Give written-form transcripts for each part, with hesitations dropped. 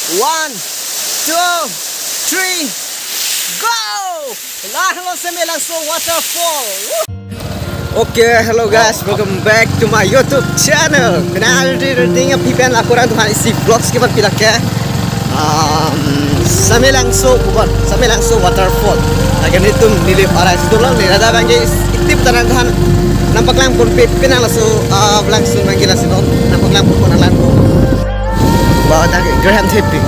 1, 2, 3, go! Lahat lo sa Melangso waterfall. Okay, hello guys, welcome back to my YouTube channel. Kenal dengan pipian laporan Tuhan isi vlog sekitar pilak ya. Sa Melangso waterfall. Agan itu nilip arah situ lang nilada bangge itip tanan Tuhan. Nampak lang pun pipian langsung langsung manggil situ. Nampak lang pun nalan ko. Bawa dah Graham Tape.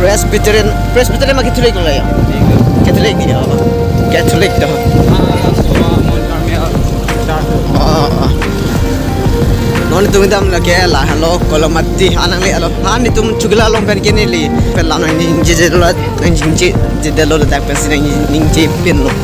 Presbyterian mah Catholic lah ya. Catholic dia apa? Catholic dah. Non itu kita lagi lah. Halo, kalau mati anak ni halo. Han itu cugala long pen kini li. Pelan ni jejelat, jejelat tak pensi ni pin lo.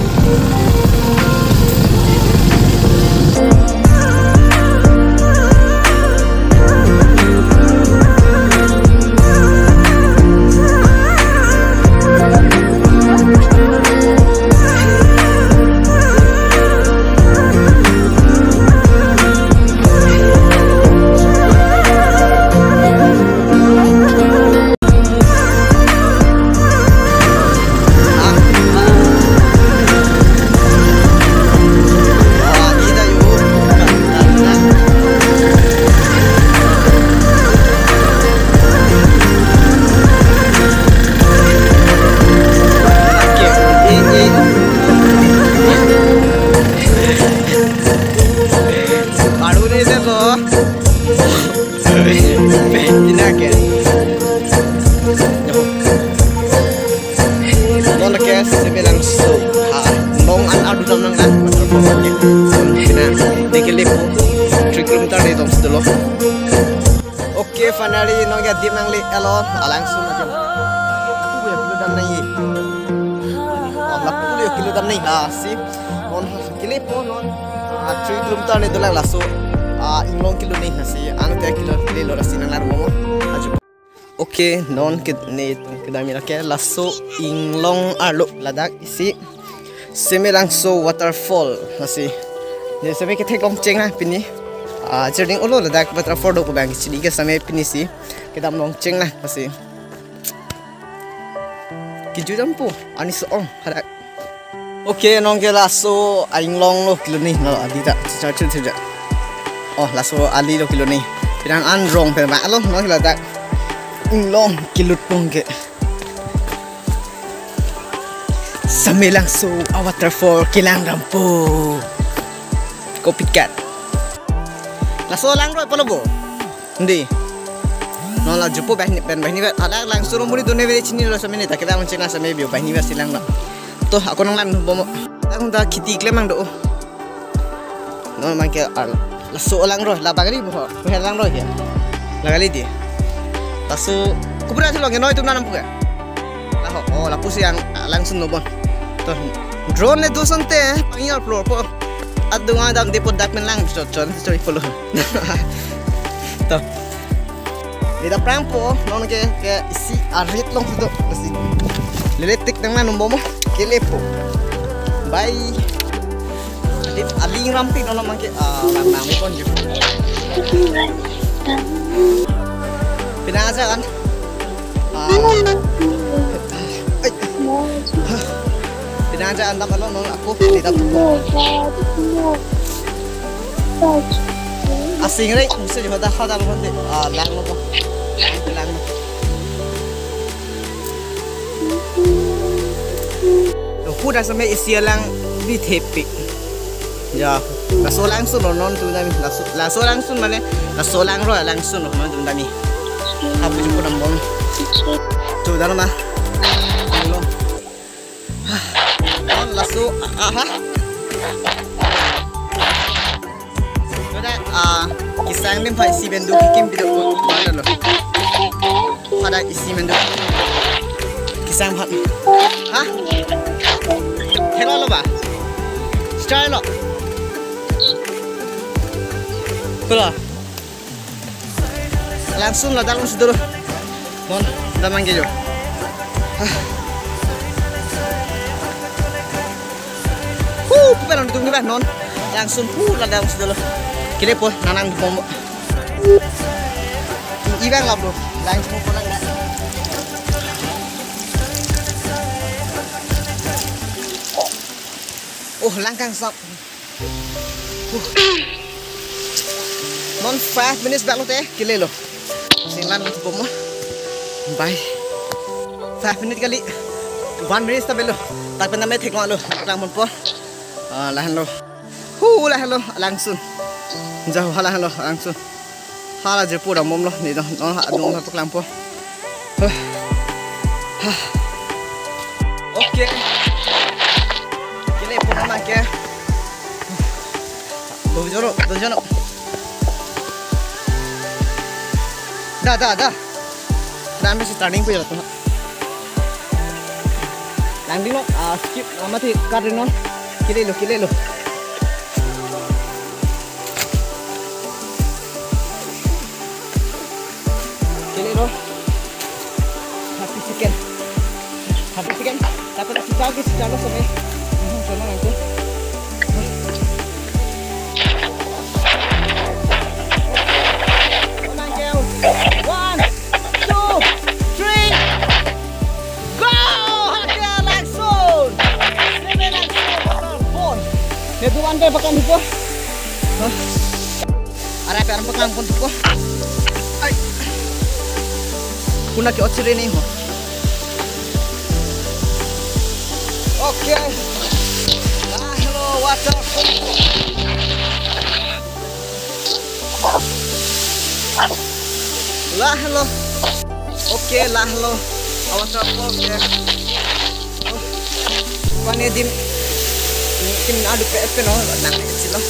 Oke, finally nongga dim nang li elo langsung aja. Lapu ya kilo dam nai. Lapu ya kilo dam nai si. Non kilo po non. 3 kilometer ni dolang laso. Inglong kilo ni si. Anu te kilo lilo rasi nang laru mo. Oke, non ni kedami lake laso inglong arlo ladak isi. Semelangso waterfall nasi. Ni sampai kita longceng lah pini. Jadi ulo ladak waterfall do ko bang sini ke sampai pini si. Kita longceng lah nasi. Kiju jampu ani soong hadak. Oke, nong ke laso inglong lo kilo ni no adita cerita. Oh, laso ali lo kilo ni. Pirang anrong pe ma lo no ladak. Inglong kilut pong ke. Semelangso waterfall kilang rampu. Copycat. Laso lang roy pala bo. Hindi. No la jupo bahni ada langsung rumuri done vele chini lo samene ta kita mencena same bio bahni ba silang la. Toh aku nang lan bomo. Aku dah kiti klemang do. No mangke laso lang roy la bagari bo. Lang roy ya. Lagali dia. Laso kubura silo ngenoy tu nanam puga. Lah oh la pusi yang langsung no bon. Toh drone ne dosan te pangyal floor po. At doon nga dapot dapat lang sorry follow. Toh. Dita prank po non ke isi arit long to kasi. Leletik nang nanumbo mo. Kile po. Bye. Adit aling ramping no naman ke lang mo kon jud. Pinasa kan? Pinasa anda kalau non aku tidak asing rin gusto niyo dah kada mo lang mo po lang mo to kuda sa may isiya lang di tepi ya laso langsung non tu dami laso langsung mane laso lang ro langsung no man dami abu jumpo nang bom tu dalo na laso aha kisang din pa isi bendu kikim bido ko mana lo pada isi bendu kisang pa ha hello lo ba style lo pula langsung lah dalam sudah mon damang gejo pelan ditunggu bah non langsung lah dalam sudah kile po nanang bomo ibang lah bro. Lain semua pulang dah. Oh langkang stop. Non 5 minutes back lo teh, kile lo. Singlan untuk bomo. Bye. 5 minutes kali. 1 minute tapi lo. Tak pernah met hekong lo. Lang pun po. Lahan lo. Lahan lo langsung. Jauh lahan lo langsung. Hala je pura mom lo ni non non pak lang po. Okey. Kile po naman ke. Dojoro. Dah. Dan masih starting po jalan. Landing lo, skip, mati karin non, kile lo. Kile lo, happy second. Tapi nak kita lagi sejalan sampai, sama nanti. Dia tu andai pakai ni po. Arah pe pakai pun tu po. Ai. Kuna ke ochre ni ho. Okay. Hello, what's up? Hello. Okay, hello. What's up? Okay. Kau dim Tim adu PFP no, nang kecil lo.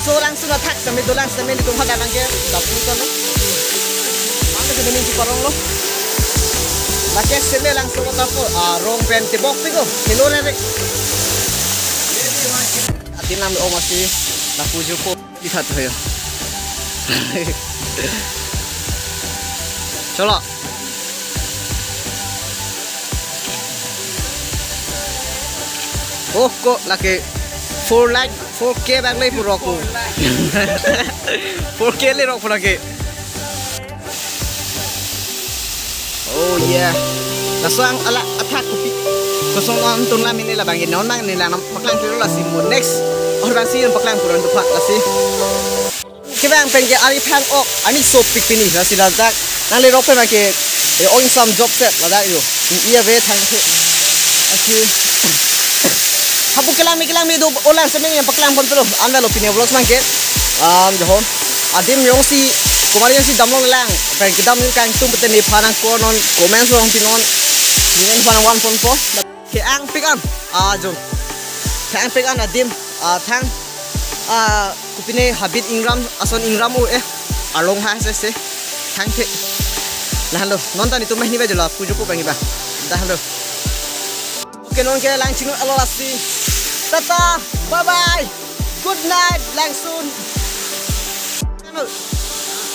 So langsung attack sampai dolang sampai di tunggu kadang ke dapur kan lo. Mana tu meninci korong lo. Laki sampai langsung dapur. Rong pen tebok tigo. Hello nere. Atin nama om masih dapur jupo lihat tu ya. Colo. Oh kok laki 4K bag lagi pun roku. 4K le roku lagi. Oh yeah. Langsung ala attack kopi. Kosong antun lah ini lah bangin non bang ini lah paklang kilo lah simu next orang sih yang paklang kurang tepat lah sih. Kita yang pengen ari pang ok ani sopik pini lah sih dah tak. Nanti rope macam on some job set lah dah itu. Iya be tang tu. Asyik. Hapu kelam itu ulang sebenarnya yang paklang pun terus anda lo punya vlog semakin jauh adim yang si kemarin si damlong lang pengen kita mungkin tu betul ni panang konon komen soal pinon ini panang 1.4 keang pikan jom keang pikan adim thang kupine habit ingram ason ingram along hai se thang pe lalu nonton itu mah ni baca lah pujuk pengen bah dah lalu kenon ke langsung alolasi tata bye bye good night langsung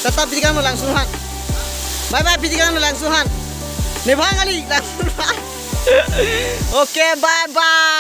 tata pijikan langsung han bye bye pijikan langsung han nebang kali langsung okay bye bye